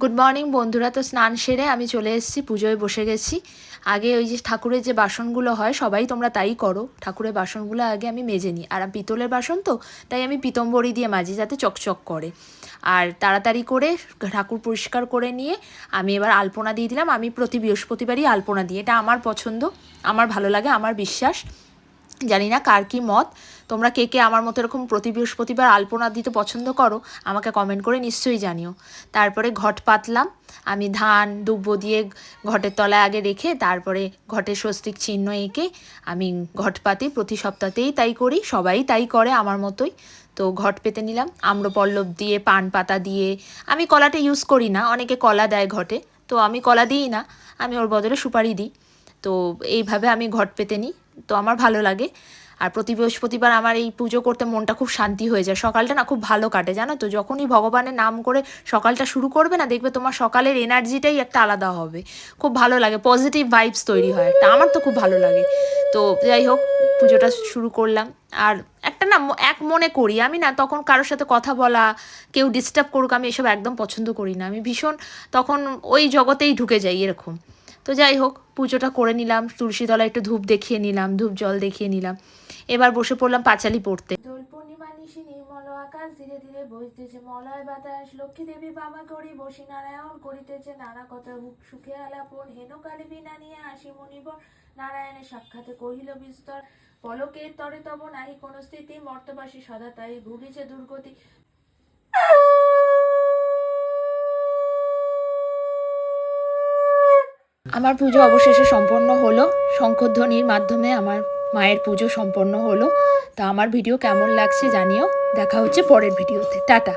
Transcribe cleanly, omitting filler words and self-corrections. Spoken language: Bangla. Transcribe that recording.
গুড মর্নিং বন্ধুরা। তো স্নান সেরে আমি চলে এসেছি, পুজোয় বসে গেছি। আগে ওই যে ঠাকুরের যে বাসনগুলো হয়, সবাই তোমরা তাই করো, ঠাকুরের বাসনগুলো আগে আমি মেজে নিই। আর পিতলের বাসন তো, তাই আমি পিতম্বরী দিয়ে মাজি যাতে চকচক করে। আর তাড়াতাড়ি করে ঠাকুর পরিষ্কার করে নিয়ে আমি এবার আলপনা দিয়ে দিলাম। আমি প্রতি বৃহস্পতিবারই আলপনা দিই, এটা আমার পছন্দ, আমার ভালো লাগে, আমার বিশ্বাস। জানি না কার কী মত, তোমরা কে কে আমার মতো এরকম প্রতি বৃহস্পতিবার আলপনা দিতে পছন্দ করো, আমাকে কমেন্ট করে নিশ্চয়ই জানিও। তারপরে ঘট পাতলাম আমি, ধান দুব্ব দিয়ে ঘটের তলায় আগে রেখে তারপরে ঘটের স্বস্তিক চিহ্ন এঁকে আমি ঘট পাতি। প্রতি সপ্তাহতেই তাই করি, সবাই তাই করে আমার মতোই। তো ঘট পেতে নিলাম আম্রপল্লব দিয়ে, পান পাতা দিয়ে। আমি কলাটা ইউজ করি না, অনেকে কলা দেয় ঘটে, তো আমি কলা দিই না, আমি ওর বদলে সুপারি দিই। তো এইভাবে আমি ঘট পেতে নিই, তো আমার ভালো লাগে। আর প্রতি বৃহস্পতিবার আমার এই পুজো করতে মনটা খুব শান্তি হয়ে যায়, সকালটা না খুব ভালো কাটে জানো তো। যখনই ভগবানের নাম করে সকালটা শুরু করবে না, দেখবে তোমার সকালের এনার্জিটাই একটা আলাদা হবে, খুব ভালো লাগে, পজিটিভ ভাইবস তৈরি হয় একটা, আমার তো খুব ভালো লাগে। তো যাই হোক, পুজোটা শুরু করলাম। আর একটা না এক মনে করি আমি, না তখন কারোর সাথে কথা বলা, কেউ ডিস্টার্ব করুক, আমি এসব একদম পছন্দ করি না। আমি ভীষণ তখন ওই জগতেই ঢুকে যাই এরকম। তো যাই হোক, পুজোটা করে নিলাম, তুলসী তলায় একটু ধূপ দেখিয়ে নিলাম, ধূপ জল দেখিয়ে নিলাম। এবার বসে পড়লাম পাঁচালি পড়তে। দোল পূর্ণিমা নিশি নির্মল আকাশ, ধীরে ধীরে বইতেছে মলয় বাতাস, লক্ষ্মী দেবী বামা করি বসি নারায়ণ, করিতেছে নানা কথা সুখে আলাপন, হেন কালী বিনা নিয়ে আসি মনিবর, নারায়ণের সাক্ষাতে কহিল বিস্তর, পলকের তরে তব নাহি কোন স্থিতি, মর্তবাসী সদা তাই ভুগিছে দুর্গতি। আমার পুজো অবশেষে সম্পন্ন হলো, শঙ্খধ্বনির মাধ্যমে আমার মায়ের পুজো সম্পন্ন হলো। তা আমার ভিডিও কেমন লাগছে জানিও, দেখা হচ্ছে পরের ভিডিওতে, টাটা।